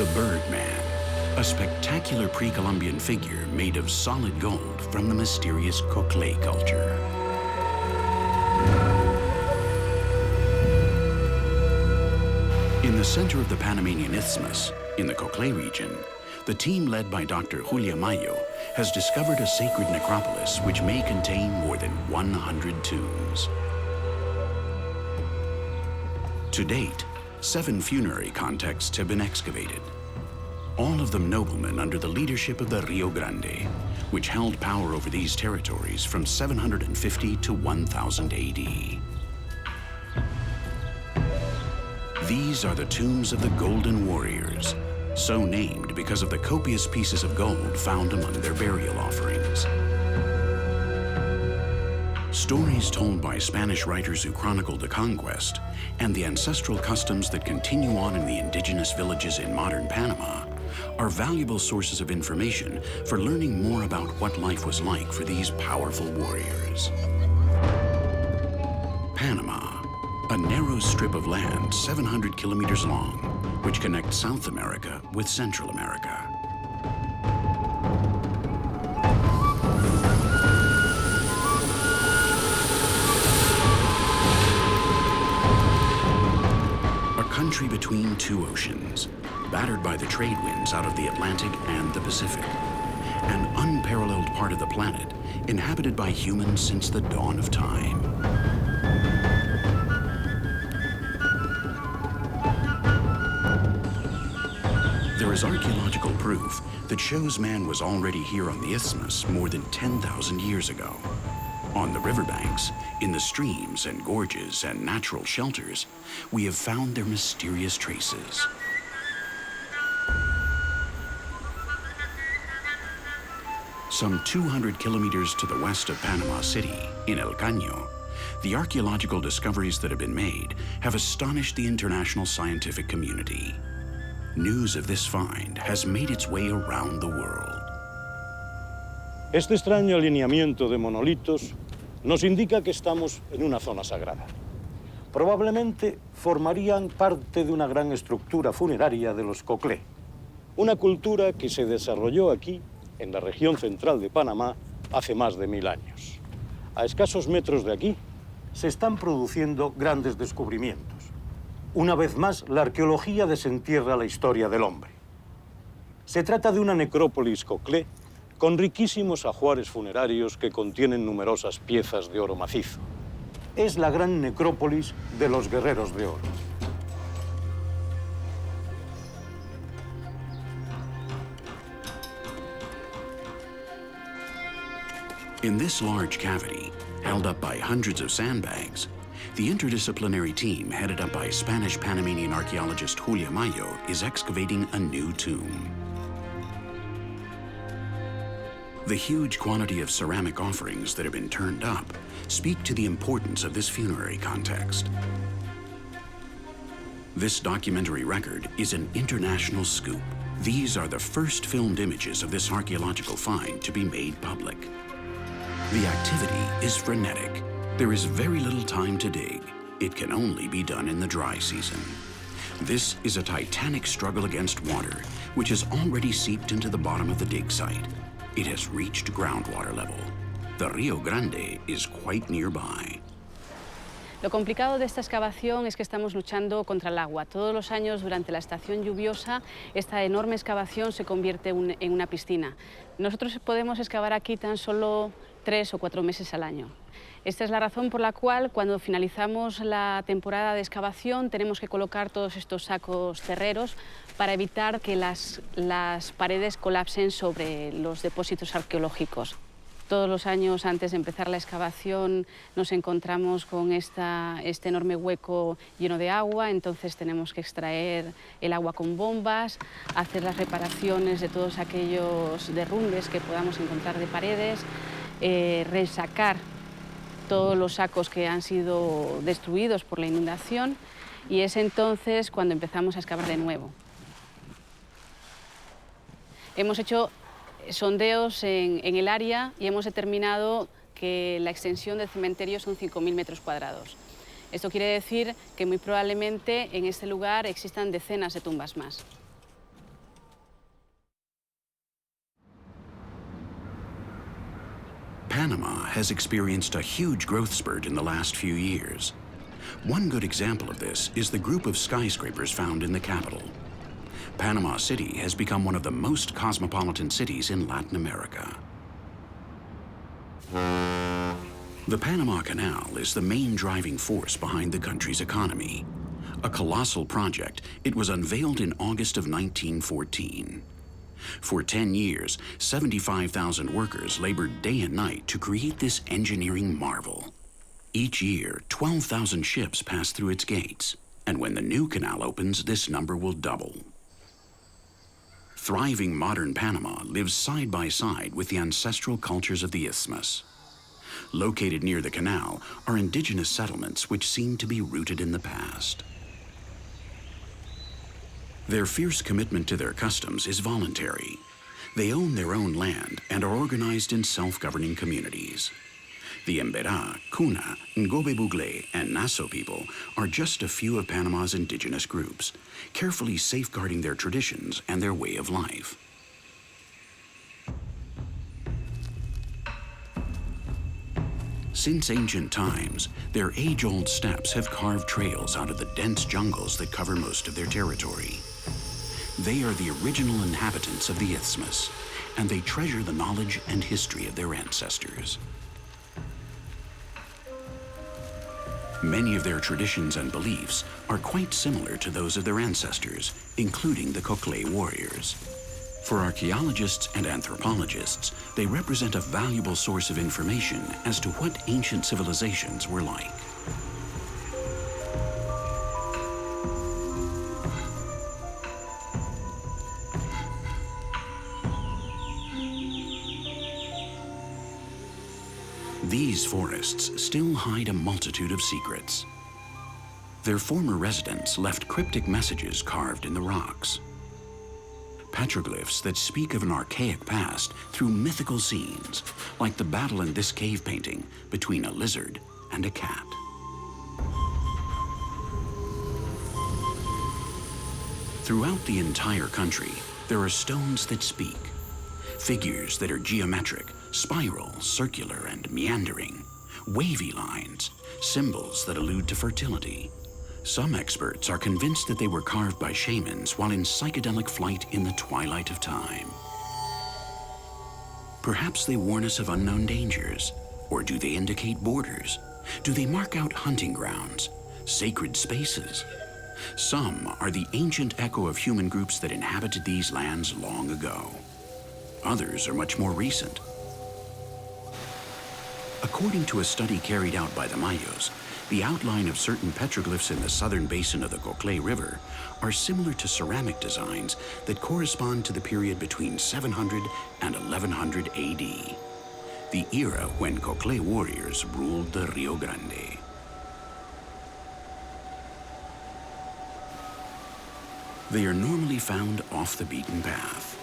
The Birdman, a spectacular pre-Columbian figure made of solid gold from the mysterious Cocle culture. In the center of the Panamanian Isthmus, in the Cocle region, the team led by Dr. Julia Mayo has discovered a sacred necropolis which may contain more than 100 tombs. To date, 7 funerary contexts have been excavated, all of them noblemen under the leadership of the Rio Grande, which held power over these territories from 750 to 1000 AD. These are the tombs of the Golden Warriors, so named because of the copious pieces of gold found among their burial offerings. Stories told by Spanish writers who chronicled the conquest and the ancestral customs that continue on in the indigenous villages in modern Panama are valuable sources of information for learning more about what life was like for these powerful warriors. Panama, a narrow strip of land 700 kilometers long, which connects South America with Central America. A country between 2 oceans, battered by the trade winds out of the Atlantic and the Pacific. An unparalleled part of the planet, inhabited by humans since the dawn of time. There is archaeological proof that shows man was already here on the isthmus more than 10,000 years ago. On the riverbanks, in the streams and gorges and natural shelters, we have found their mysterious traces. Some 200 kilometers to the west of Panama City, in El Caño, the archaeological discoveries that have been made have astonished the international scientific community. News of this find has made its way around the world. Este extraño alineamiento de monolitos nos indica que estamos en una zona sagrada. Probablemente formarían parte de una gran estructura funeraria de los Cocle, una cultura que se desarrolló aquí, en la región central de Panamá, hace más de 1000 años. A escasos metros de aquí se están produciendo grandes descubrimientos. Una vez más, la arqueología desentierra la historia del hombre. Se trata de una necrópolis Cocle con riquísimos ajuares funerarios que contienen numerosas piezas de oro macizo. Es la gran necrópolis de los guerreros de oro. In this large cavity, held up by hundreds of sandbags, the interdisciplinary team headed up by Spanish Panamanian archaeologist Julia Mayo is excavating a new tomb. The huge quantity of ceramic offerings that have been turned up speak to the importance of this funerary context. This documentary record is an international scoop. These are the first filmed images of this archaeological find to be made public. The activity is frenetic. There is very little time to dig. It can only be done in the dry season. This is a titanic struggle against water, which has already seeped into the bottom of the dig site. It has reached groundwater level. The Rio Grande is quite nearby. Lo complicado de esta excavación es que estamos luchando contra el agua. Todos los años, durante la estación lluviosa, esta enorme excavación se convierte en una piscina. Nosotros podemos excavar aquí tan solo 3 o 4 meses al año. Esta es la razón por la cual, cuando finalizamos la temporada de excavación, tenemos que colocar todos estos sacos terreros para evitar que las paredes colapsen sobre los depósitos arqueológicos. Todos los años, antes de empezar la excavación, nos encontramos con este enorme hueco lleno de agua, entonces tenemos que extraer el agua con bombas, hacer las reparaciones de todos aquellos derrumbes que podamos encontrar de paredes, resacar todos los sacos que han sido destruidos por la inundación, y es entonces cuando empezamos a excavar de nuevo. Hemos hecho sondeos en el área y hemos determinado que la extensión del cementerio son 5.000 metros cuadrados. Esto quiere decir que muy probablemente en este lugar existan decenas de tumbas más. Panama has experienced a huge growth spurt in the last few years. One good example of this is the group of skyscrapers found in the capital. Panama City has become one of the most cosmopolitan cities in Latin America. The Panama Canal is the main driving force behind the country's economy. A colossal project, it was unveiled in August of 1914. For 10 years, 75,000 workers labored day and night to create this engineering marvel. Each year, 12,000 ships pass through its gates, and when the new canal opens, this number will double. Thriving modern Panama lives side by side with the ancestral cultures of the Isthmus. Located near the canal are indigenous settlements which seem to be rooted in the past. Their fierce commitment to their customs is voluntary. They own their own land and are organized in self-governing communities. The Emberá, Cuna, Ngobe Bugle, and Naso people are just a few of Panama's indigenous groups, carefully safeguarding their traditions and their way of life. Since ancient times, their age-old steppes have carved trails out of the dense jungles that cover most of their territory. They are the original inhabitants of the Isthmus, and they treasure the knowledge and history of their ancestors. Many of their traditions and beliefs are quite similar to those of their ancestors, including the Coclé warriors. For archaeologists and anthropologists, they represent a valuable source of information as to what ancient civilizations were like. These forests still hide a multitude of secrets. Their former residents left cryptic messages carved in the rocks. Petroglyphs that speak of an archaic past through mythical scenes, like the battle in this cave painting between a lizard and a cat. Throughout the entire country, there are stones that speak, figures that are geometric, spiral, circular, and meandering, wavy lines, symbols that allude to fertility. Some experts are convinced that they were carved by shamans while in psychedelic flight in the twilight of time. Perhaps they warn us of unknown dangers, or do they indicate borders? Do they mark out hunting grounds, sacred spaces? Some are the ancient echo of human groups that inhabited these lands long ago. Others are much more recent. According to a study carried out by the Mayos, the outline of certain petroglyphs in the southern basin of the Coclé River are similar to ceramic designs that correspond to the period between 700 and 1100 AD, the era when Coclé warriors ruled the Rio Grande. They are normally found off the beaten path,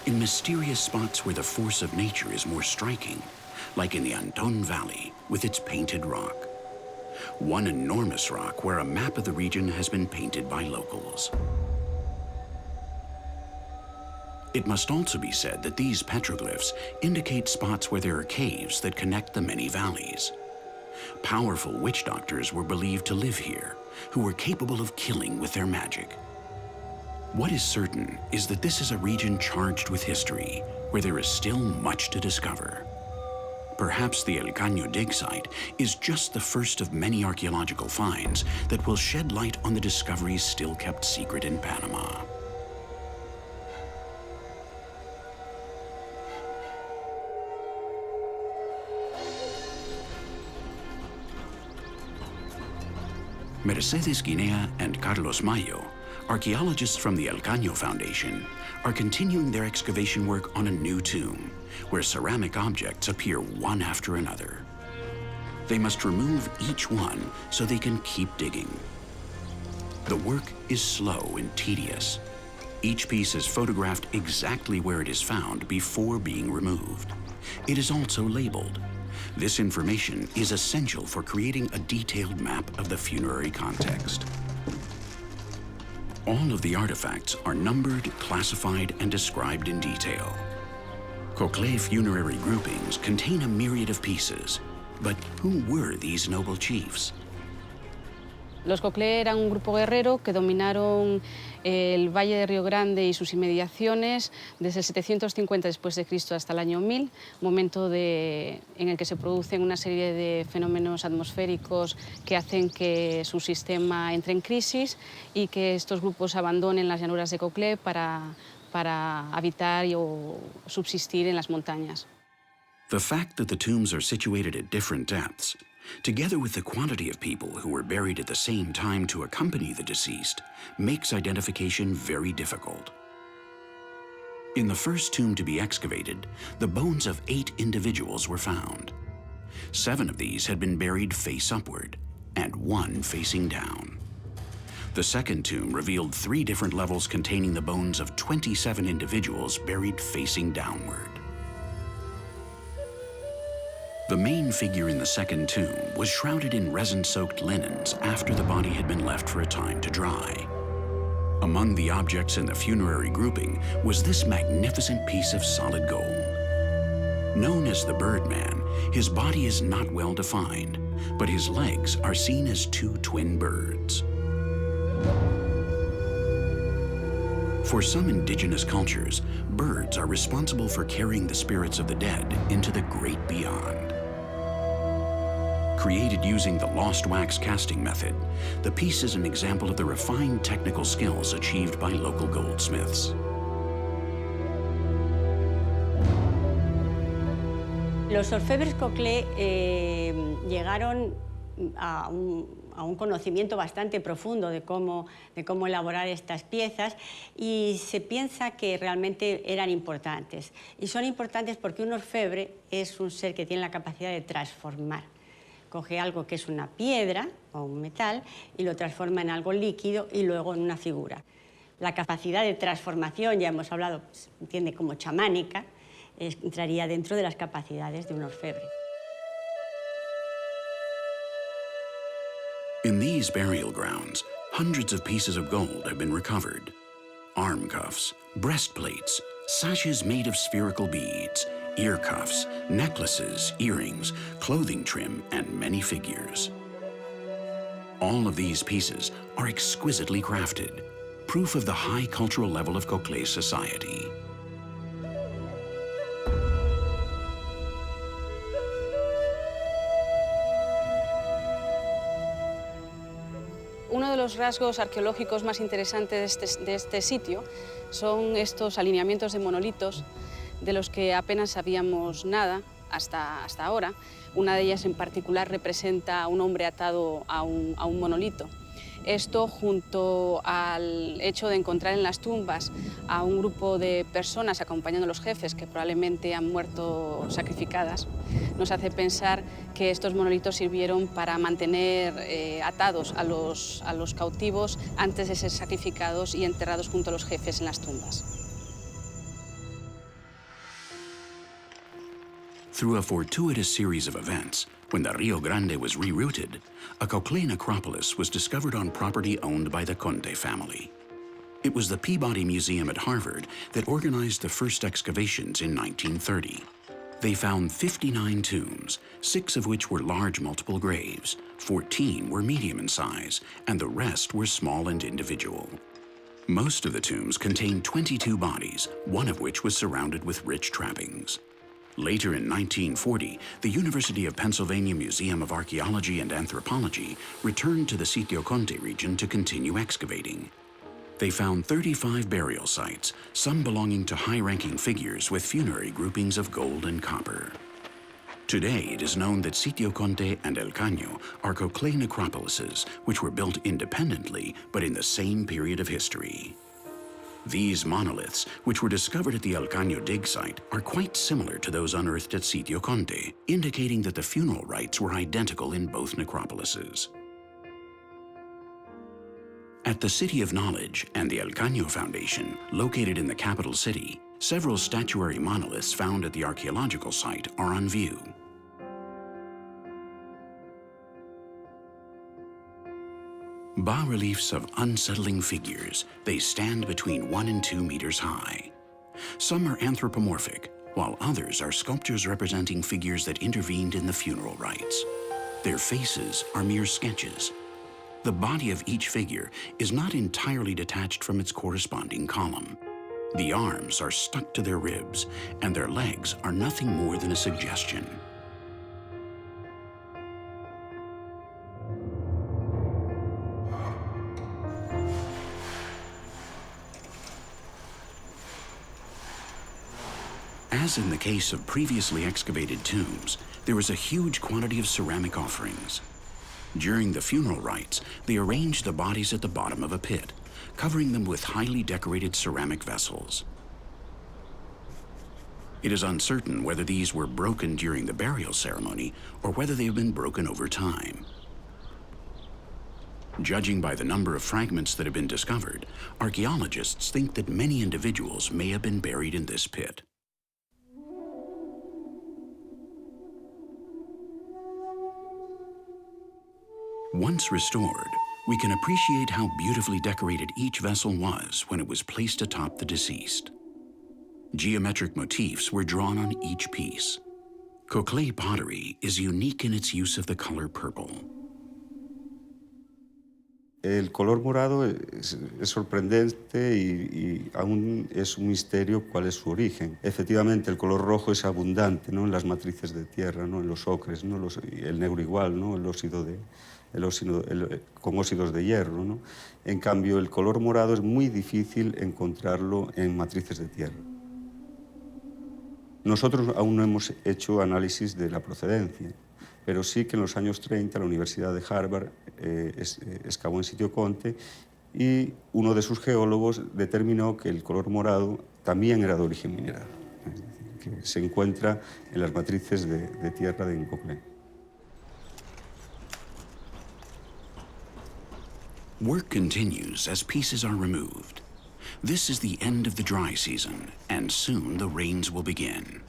in mysterious spots where the force of nature is more striking, like in the Anton Valley with its painted rock. One enormous rock where a map of the region has been painted by locals. It must also be said that these petroglyphs indicate spots where there are caves that connect the many valleys. Powerful witch doctors were believed to live here, who were capable of killing with their magic. What is certain is that this is a region charged with history, where there is still much to discover. Perhaps the El Caño dig site is just the first of many archaeological finds that will shed light on the discoveries still kept secret in Panama. Mercedes Guinea and Carlos Mayo, archaeologists from the El Caño Foundation, are continuing their excavation work on a new tomb, where ceramic objects appear one after another. They must remove each one so they can keep digging. The work is slow and tedious. Each piece is photographed exactly where it is found before being removed. It is also labeled. This information is essential for creating a detailed map of the funerary context. All of the artifacts are numbered, classified, and described in detail. Cocle funerary groupings contain a myriad of pieces. But who were these noble chiefs? Los Cocle eran un grupo guerrero que dominaron el Valle de Río Grande y sus inmediaciones desde el 750 después de Cristo hasta el año 1000, momento en el que se producen una serie de fenómenos atmosféricos que hacen que su sistema entre en crisis y que estos grupos abandonen las llanuras de Cocle para habitar o subsistir en las montañas. The fact that the tombs are situated at different depths, together with the quantity of people who were buried at the same time to accompany the deceased, makes identification very difficult. In the first tomb to be excavated, the bones of 8 individuals were found. 7 of these had been buried face upward, and 1 facing down. The second tomb revealed 3 different levels containing the bones of 27 individuals buried facing downward. The main figure in the second tomb was shrouded in resin-soaked linens after the body had been left for a time to dry. Among the objects in the funerary grouping was this magnificent piece of solid gold. Known as the Birdman, his body is not well defined, but his legs are seen as 2 twin birds. For some indigenous cultures, birds are responsible for carrying the spirits of the dead into the great beyond. Created using the lost wax casting method, the piece is an example of the refined technical skills achieved by local goldsmiths. Los orfebres Cocle llegaron a un conocimiento bastante profundo de cómo elaborar estas piezas y se piensa que realmente eran importantes. Y son importantes porque un orfebre es un ser que tiene la capacidad de transformar. Coge algo que es una piedra o un metal y lo transforma en algo líquido y luego en una figura. La capacidad de transformación, ya hemos hablado, se entiende como chamánica, entraría dentro de las capacidades de un orfebre. In these burial grounds, hundreds of pieces of gold have been recovered. Arm cuffs, breastplates, sashes made of spherical beads, ear cuffs, necklaces, earrings, clothing trim, and many figures. All of these pieces are exquisitely crafted, proof of the high cultural level of Cocle society. Uno de los rasgos arqueológicos más interesantes de este sitio son estos alineamientos de monolitos de los que apenas sabíamos nada hasta ahora. Una de ellas en particular representa a un hombre atado a un monolito. Esto, junto al hecho de encontrar en las tumbas a un grupo de personas acompañando a los jefes que probablemente han muerto sacrificadas, nos hace pensar que estos monolitos sirvieron para mantener atados a los cautivos antes de ser sacrificados y enterrados junto a los jefes en las tumbas. Through a fortuitous series of events, when the Rio Grande was rerouted, a Cocle necropolis was discovered on property owned by the Conte family. It was the Peabody Museum at Harvard that organized the first excavations in 1930. They found 59 tombs, 6 of which were large multiple graves, 14 were medium in size, and the rest were small and individual. Most of the tombs contained 22 bodies, one of which was surrounded with rich trappings. Later in 1940, the University of Pennsylvania Museum of Archaeology and Anthropology returned to the Sitio Conte region to continue excavating. They found 35 burial sites, some belonging to high-ranking figures with funerary groupings of gold and copper. Today, it is known that Sitio Conte and El Caño are Cocle necropolises, which were built independently, but in the same period of history. These monoliths, which were discovered at the El Caño dig site, are quite similar to those unearthed at Sitio Conte, indicating that the funeral rites were identical in both necropolises. At the City of Knowledge and the El Caño Foundation, located in the capital city, several statuary monoliths found at the archaeological site are on view. Bas-reliefs of unsettling figures, they stand between 1 and 2 meters high. Some are anthropomorphic, while others are sculptures representing figures that intervened in the funeral rites. Their faces are mere sketches. The body of each figure is not entirely detached from its corresponding column. The arms are stuck to their ribs, and their legs are nothing more than a suggestion. As in the case of previously excavated tombs, there is a huge quantity of ceramic offerings. During the funeral rites, they arrange the bodies at the bottom of a pit, covering them with highly decorated ceramic vessels. It is uncertain whether these were broken during the burial ceremony or whether they have been broken over time. Judging by the number of fragments that have been discovered, archaeologists think that many individuals may have been buried in this pit. Once restored, we can appreciate how beautifully decorated each vessel was when it was placed atop the deceased. Geometric motifs were drawn on each piece. Coquelin pottery is unique in its use of the color purple. El color morado es sorprendente y aún es un misterio cuál es su origen. Efectivamente, el color rojo es abundante, ¿no?, en las matrices de tierra, ¿no?, en los ocres, ¿no?, el negro igual, ¿no?, con óxidos de hierro, ¿no? En cambio, el color morado es muy difícil encontrarlo en matrices de tierra. Nosotros aún no hemos hecho análisis de la procedencia, pero sí que en los años 30 la Universidad de Harvard excavó en Sitio y uno de sus geólogos determinó que el color morado también era de origen mineral, es decir, que se encuentra en las matrices de tierra de Coquelin. Work continues as pieces are removed. This is the end of the dry season, and soon the rains will begin.